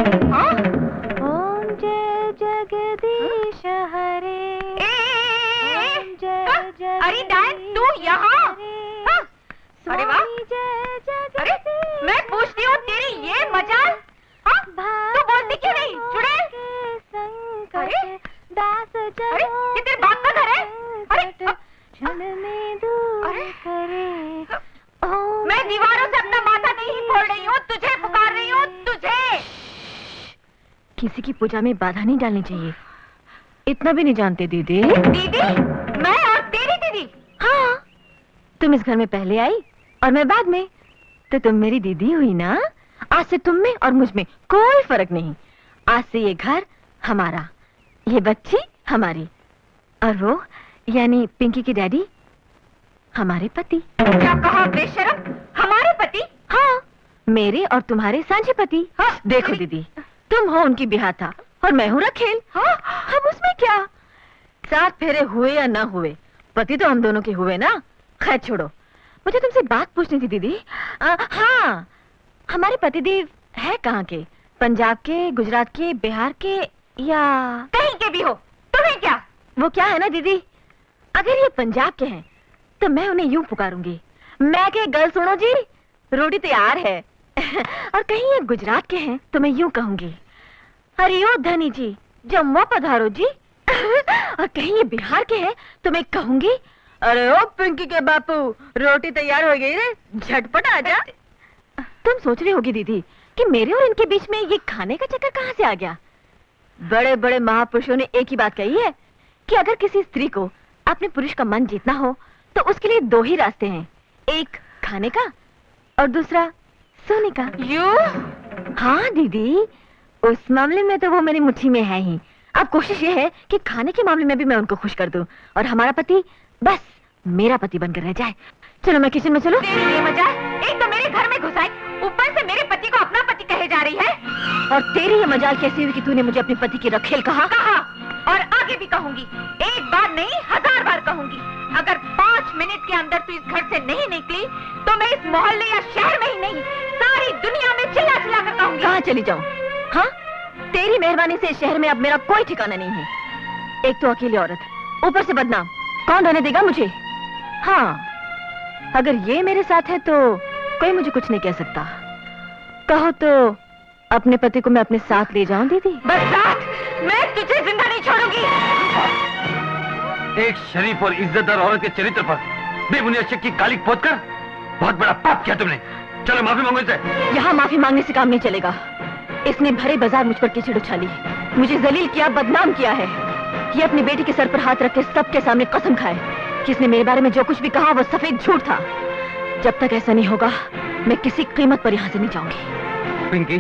हाँ? ओम जय जगदीश हरे। ओम जय जगदीश। अरे डायन, तू यहाँ? अरे वाह! अरे मैं पूछती हूँ तेरी ये मजाल, हाँ? तू बोलती क्यों नहीं? चुड़ैल? अरे ये तेरे बाप का घर है? अरे मैं दीवारों से अपना माथा नहीं फोड़ रही हूँ, तुझे पुकार रही हूँ, तुझे। किसी की पूजा में बाधा नहीं डालनी चाहिए, इतना भी नहीं जानते दीदी। दीदी? मैं और तेरी दीदी? हाँ, तुम इस घर में पहले आई और मैं बाद में, तो तुम मेरी दीदी हुई ना। आज से तुम में और मुझ में कोई फर्क नहीं। आज से ये घर हमारा, ये बच्ची हमारी, और वो यानी पिंकी की डैडी हमारे पति। क्या कहा बेशरम? हमारे पति? हाँ, मेरे और तुम्हारे सांझे पति। हाँ, देखो दीदी, तुम हो उनकी बिहाथा और मैं हूँ रखेल। हाँ? हम उसमें क्या, 7 फेरे हुए या ना हुए, पति तो हम दोनों के हुए ना। खैर छोड़ो, मुझे तुमसे बात पूछनी थी दीदी। हाँ, हमारे पतिदेव है कहाँ के? पंजाब के, गुजरात के, बिहार के, या कहीं के भी हो, तुम्हें क्या? वो क्या है ना दीदी, अगर ये पंजाब के हैं तो मैं उन्हें यूं पुकारूंगी, मैं के गल सुनो जी, रोटी तैयार है। और कहीं ये गुजरात के हैं तो मैं यूं कहूंगी, अरे ओ धनी जी जम्मू पधारो जी। और कहीं ये बिहार के हैं तो मैं कहूंगी, अरे ओ पिंकी के बापू रोटी तैयार हो गई रे, झटपट आजा। तुम सोच रही होगी दीदी कि मेरे और इनके बीच में ये खाने का चक्कर कहाँ से आ गया। बड़े बड़े महापुरुषों ने एक ही बात कही है कि अगर किसी स्त्री को अपने पुरुष का मन जीतना हो तो उसके लिए 2 ही रास्ते हैं, एक खाने का और दूसरा सोने का। हाँ दीदी, उस मामले में तो वो मेरी मुट्ठी में है ही। अब कोशिश ये है कि खाने के मामले में भी मैं उनको खुश कर दूं और हमारा पति बस मेरा पति बनकर रह जाए। चलो मैं किचन में चलो। तेरी ये मजाल, एक तो मेरे घर में घुसाई, ऊपर से मेरे पति को अपना पति कहे जा रही है। और तेरी ये मजाल कैसी हुई कि तूने मुझे अपने पति की रखेल कहा? और आगे भी कहूंगी, एक बार नहीं 1000 बार कहूंगी। अगर 5 मिनट के अंदर तू इस घर से नहीं निकली तो मैं इस मोहल्ले या शहर में ही नहीं, सारी दुनिया में चिल्ला चिल्ला कर कहूंगी। कहाँ चली जाऊँ? हाँ, तेरी मेहरबानी से इस शहर में अब मेरा कोई ठिकाना नहीं है। एक तो अकेली औरत, ऊपर से बदनाम, कौन रहने देगा मुझे? हाँ, अगर ये मेरे साथ है तो कोई मुझे कुछ नहीं कह सकता। कहो तो अपने पति को मैं अपने साथ ले जाऊं दीदी? बस साथ, मैं तुझे जिंदा नहीं छोड़ूंगी। एक शरीफ और इज्जतदार औरत के चरित्र पर बेबुनियाद शक की कालिक पोतकर बहुत बड़ा पाप किया तुमने। चलो माफी मांगो इसे। यहाँ माफी मांगने से काम नहीं चलेगा। इसने भरे बाजार मुझ पर कीचड़ उछाली, मुझे जलील किया, बदनाम किया है। ये अपनी बेटी के सर पर हाथ रख के सबके सामने कसम खाए कि इसने मेरे बारे में जो कुछ भी कहा वो सफेद झूठ था। जब तक ऐसा नहीं होगा मैं किसी कीमत पर यहाँ से नहीं जाऊंगी। पिंकी,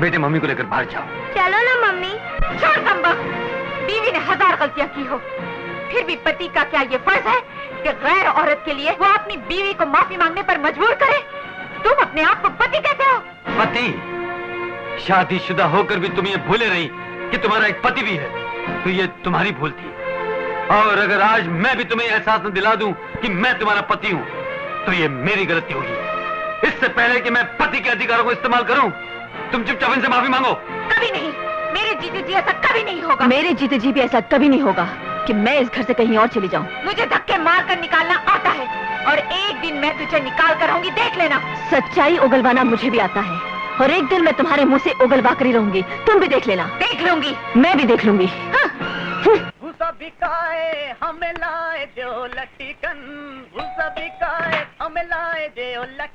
बेटे मम्मी को लेकर बाहर जाओ। चलो ना मम्मी। छोड़ संभव, बीवी ने 1000 गलतियां की हो, फिर भी पति का क्या ये फर्ज है कि गैर औरत के लिए वो अपनी बीवी को माफी मांगने पर मजबूर करे? तुम अपने आप को पति कहते हो? पति? शादीशुदा होकर भी तुम ये भूले नहीं कि तुम्हारा एक पति भी है, तो ये तुम्हारी भूल थी। और अगर आज मैं भी तुम्हें एहसास न दिला दूं कि मैं तुम्हारा पति हूं, तो ये मेरी गलती होगी। इससे पहले कि मैं पति के अधिकारों को इस्तेमाल करूं, तुम चुपचाप इनसे माफी मांगो। कभी नहीं, मेरे जीते जी ऐसा कभी नहीं होगा। मेरे जीते जी भी ऐसा कभी नहीं होगा कि मैं इस घर से कहीं और चली जाऊं। मुझे धक्के मार कर निकालना आता है और एक दिन मैं तुझे निकाल कर रहूंगी, देख लेना। सच्चाई उगलवाना मुझे भी आता है और एक दिन मैं तुम्हारे मुंह से उगलवा कर ही रहूंगी, तुम भी देख लेना। देख लूंगी, मैं भी देख लूंगी। बिकाए हमें लाए दो लट्टिकन, बिकाए हमें लाए दो लट।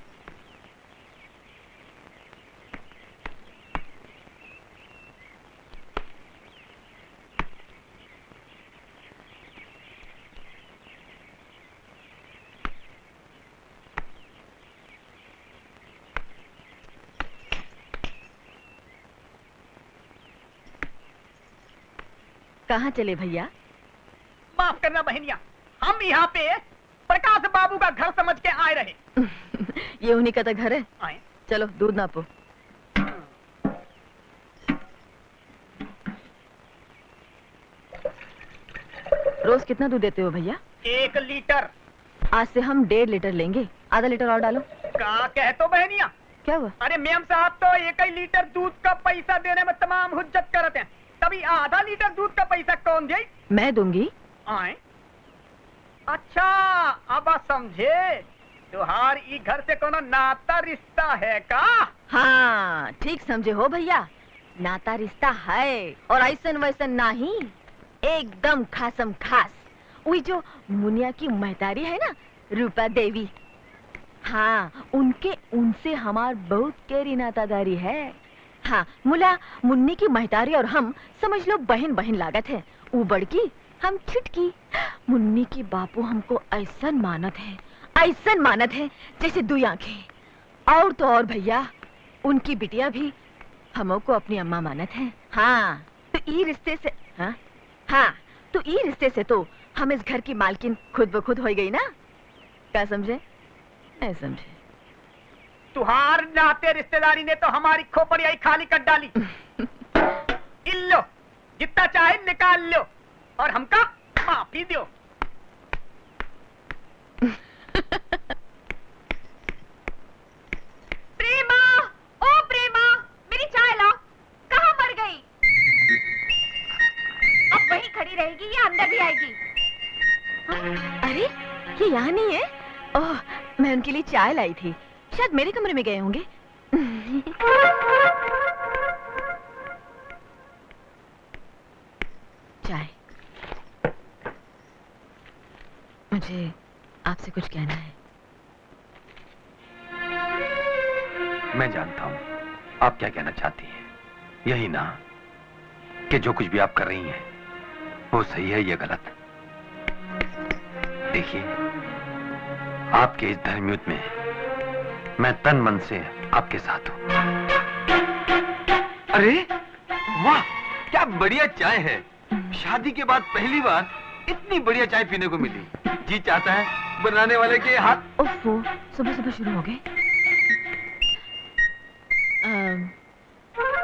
कहाँ चले भैया? माफ करना बहनिया, हम यहाँ पे प्रकाश बाबू का घर समझ के आए रहे। ये उन्हीं का तो घर है। आए। चलो दूध नापो। रोज कितना दूध देते हो भैया? 1 लीटर। आज से हम 1.5 लीटर लेंगे, आधा लीटर और डालो। क्या कहते हो बहनिया? क्या हुआ? अरे मेम साहब तो 1 लीटर दूध का पैसा देने में तमाम हुज्जत करते हैं, तभी आधा लीटर दूध का पैसा कौन दे? मैं दूंगी। आए? अच्छा, अब समझे, तुहार ई घर से कोनो नाता रिश्ता है का? हाँ, ठीक समझे हो भैया, नाता रिश्ता है और ऐसन वैसन नहीं, एकदम खासम खास। वही जो मुनिया की महतारी है ना, रूपा देवी, हाँ, उनसे हमार बहुत गहरी नातादारी है। हाँ, मुला मुन्नी की महतारी और हम समझ लो बहन बहन लागत है। वो बड़की, हम छुटकी। मुन्नी की बापू हमको ऐसन मानत है जैसे 2 आंखें। और तो और भैया, उनकी बिटिया भी हमको अपनी अम्मा मानत है। हाँ, तो ई रिश्ते से तो ई रिश्ते से तो हम इस घर की मालकिन खुद ब खुद हो गई ना। क्या समझे? नहीं समझे? तुहार नाते रिश्तेदारी ने तो हमारी खोपड़ियाई खाली कर डाली। इल्लो, जितना चाहे निकाल लो और हमका माफी दो। प्रेमा, ओ प्रेमा, मेरी चाय लाओ। कहाँ मर गई? अब वहीं खड़ी रहेगी या अंदर भी आएगी? अरे, ये यहाँ नहीं है। ओह, मैं उनके लिए चाय लाई थी, शायद मेरे कमरे में गए होंगे। चाय। मुझे आपसे कुछ कहना है। मैं जानता हूं आप क्या कहना चाहती हैं। यही ना कि जो कुछ भी आप कर रही हैं वो सही है या गलत। देखिए, आपके इस धर्मयुद्ध में मैं तन मन से आपके साथ हूं। अरे वाह, क्या बढ़िया चाय है। शादी के बाद पहली बार इतनी बढ़िया चाय पीने को मिली। जी चाहता है बनाने वाले के हाथ। ओफो, सुबह सुबह शुरू हो गए।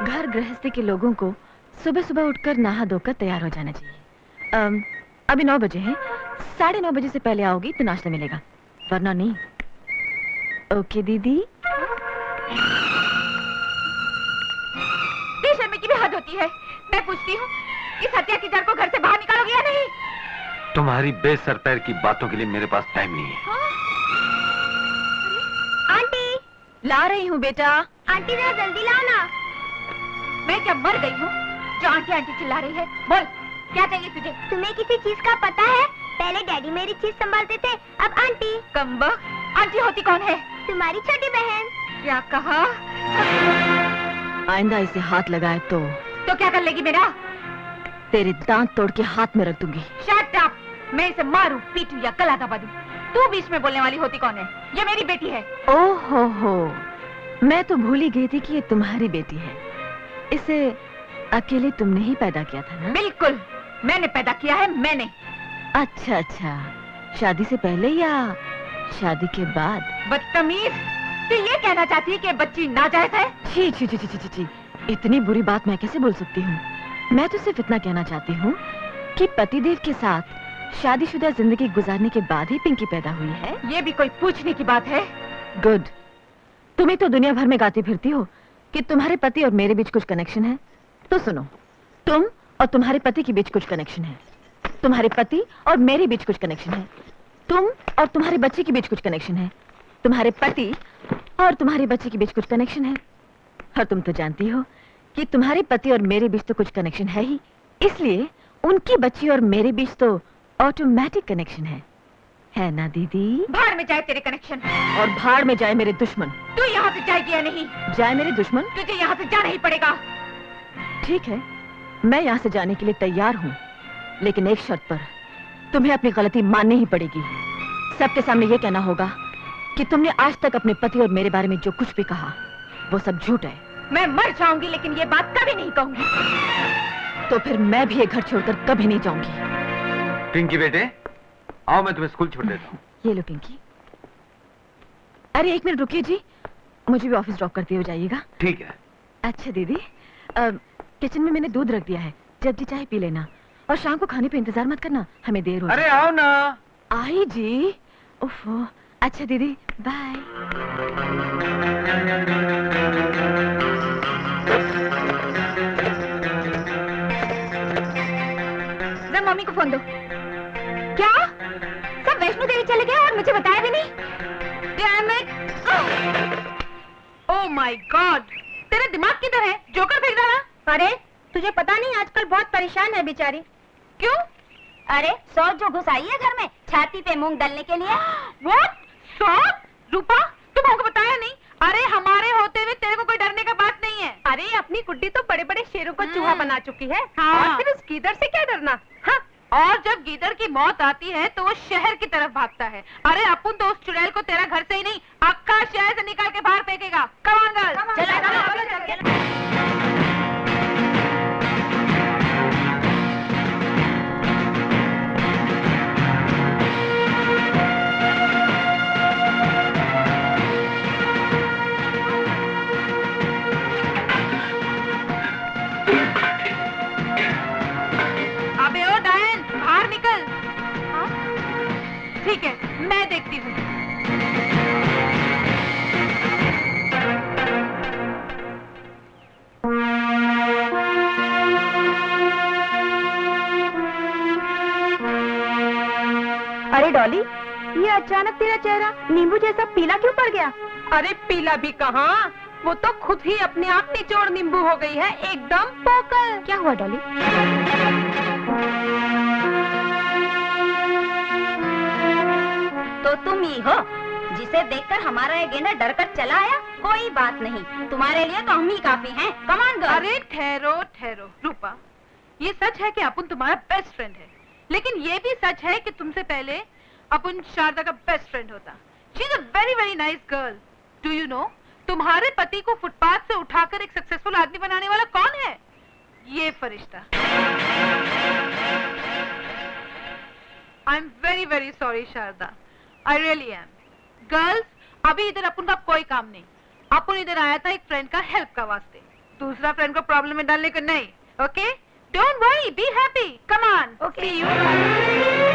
घर गृहस्थी के लोगों को सुबह सुबह उठकर नहा धोकर तैयार हो जाना चाहिए। अभी 9 बजे हैं, 9:30 बजे से पहले आओगी तो नाश्ता मिलेगा, वरना नहीं। ओके दीदी। बेशर्मी की भी हद होती है। मैं पूछती हूँ, इस हत्या की जड़ को घर से बाहर निकालोगे या नहीं? तुम्हारी बेसर पैर की बातों के लिए मेरे पास टाइम नहीं है। आंटी, ला रही हूँ बेटा। आंटी जरा जल्दी लाओ ना। मैं क्या मर गई हूँ जो आंटी आंटी चिल्ला रही है? बोल, क्या चाहिए तुझे? तुम्हें किसी चीज का पता है? पहले डैडी मेरी चीज संभालते थे, अब आंटी। कमबख्त, आंटी होती कौन है? तुम्हारी छोटी बहन। क्या कहा? आइंदा इसे हाथ लगाए तो क्या कर लेगी मेरा? तेरे दांत तोड़ के हाथ में रख दूंगी। Shut up! मैं इसे मारूं, पीटूं या गला दबा दूं। तू बीच में बोलने वाली होती कौन है? ये मेरी बेटी है। ओहो हो, मैं तो भूल ही गई थी कि ये तुम्हारी बेटी है। इसे अकेले तुमने ही पैदा किया था ना? बिल्कुल, मैंने पैदा किया है, मैंने। अच्छा अच्छा, शादी से पहले या शादी के बाद? बदतमीज, तू ये कहना चाहती है कि बच्ची नाजायज है? छी छी छी छी छी छी, इतनी बुरी बात मैं कैसे बोल सकती हूँ? मैं तो सिर्फ इतना कहना चाहती हूँ कि पतिदेव के साथ शादीशुदा जिंदगी गुजारने के बाद ही पिंकी पैदा हुई है। ये भी कोई पूछने की बात है? गुड। तुम्हें तो दुनिया भर में गाती फिरती हो कि तुम्हारे पति और मेरे बीच कुछ कनेक्शन है। तो सुनो, तुम और तुम्हारे पति के बीच कुछ कनेक्शन है, तुम्हारे पति और मेरे बीच कुछ कनेक्शन है, तुम और तुम्हारे बच्चे के बीच कुछ कनेक्शन है, तुम्हारे पति और तुम्हारे बच्चे के बीच कुछ कनेक्शन है। और तुम तो जानती हो कि तुम्हारे पति और मेरे बीच तो कुछ कनेक्शन है ही, इसलिए उनकी बच्ची और मेरे बीच तो ऑटोमेटिक कनेक्शन है ना दीदी? भाड़ में जाए तेरे कनेक्शन, और भाड़ में जाए मेरे दुश्मन। तू यहाँ से जाएगी या नहीं? जाए मेरे दुश्मन? तुझे यहाँ से जाना ही पड़ेगा। ठीक है, मैं यहाँ से जाने के लिए तैयार हूँ, लेकिन एक शर्त पर। तुम्हें अपनी गलती माननी ही पड़ेगी। सबके सामने ये कहना होगा कि तुमने आज तक अपने पति और मेरे बारे में जो कुछ भी कहा वो सब झूठ है। मैं मर जाऊंगी लेकिन ये बात कभी नहीं कहूंगी। तो फिर मैं भी ये घर छोड़कर कभी नहीं जाऊंगी। पिंकी बेटे, आओ मैं तुम्हें स्कूल छोड़ देता हूँ। ये लो पिंकी। अरे 1 मिनट रुकिए जी, मुझे भी ऑफिस ड्रॉप करते हो जाइएगा। ठीक है। अच्छा दीदी, किचन में मैंने दूध रख दिया है, जब जी चाहे पी लेना, और शाम को खाने पे इंतजार मत करना, हमें देर हो। अरे आओ ना। आई जी। उफ, अच्छा दीदी, बाय। जरा मम्मी को फोन दो। क्या सब वैष्णो देवी चले गए और मुझे बताया भी नहीं? Damn it! Oh my God! तेरा दिमाग किधर है? जोकर फेंक डाला? अरे तुझे पता नहीं आजकल बहुत परेशान है बेचारी। क्यों? अरे सौत जो घुसाई है घर में छाती पे मूंग डालने के लिए। What? सौत? रूपा तुम हमको बताया नहीं? अरे हमारे होते हुए तेरे को कोई डरने का बात नहीं है। अरे अपनी गुड्डी तो बड़े बड़े शेरों को चूहा बना चुकी है। और फिर उस गीदड़ से क्या डरना? हाँ? और जब गीदड़ की मौत आती है तो वो शहर की तरफ भागता है। अरे अपन तो उस चुड़ैल को तेरा घर से ही नहीं अक्का शहर से निकाल के बाहर फेंकेगा। Come on girl, चलो। अबे ओ डायन, बाहर निकल। हाँ? ठीक है, मैं देखती हूँ। अरे डॉली, ये अचानक तेरा चेहरा नींबू जैसा पीला क्यों पड़ गया? अरे पीला भी कहाँ, वो तो खुद ही अपने आप निचोड़ नींबू हो गई है, एकदम पोकल। क्या हुआ डॉली? तो तुम ही हो जिसे देखकर हमारा ये गेंडा डर कर चला आया। कोई बात नहीं, तुम्हारे लिए तो हम ही काफी हैं। Come on girl. अरे ठहरो ठहरो रूपा, ये सच है कि अपुन तुम्हारा बेस्ट फ्रेंड है, लेकिन ये भी सच है कि तुमसे पहले अपुन शारदा का बेस्ट फ्रेंड होता। She is a very very nice girl. Do you know, तुम्हारे पति को फुटपाथ से उठाकर एक सक्सेसफुल आदमी बनाने वाला कौन है? ये फरिश्ता। I am very very sorry Sharda, I really am. Girls, अभी इधर अपुन का कोई काम नहीं। अपुन इधर आया था एक फ्रेंड का हेल्प का वास्ते, दूसरा फ्रेंड को प्रॉब्लम में डालने को नहीं। Okay, don't worry, be happy, come on. Okay. See you.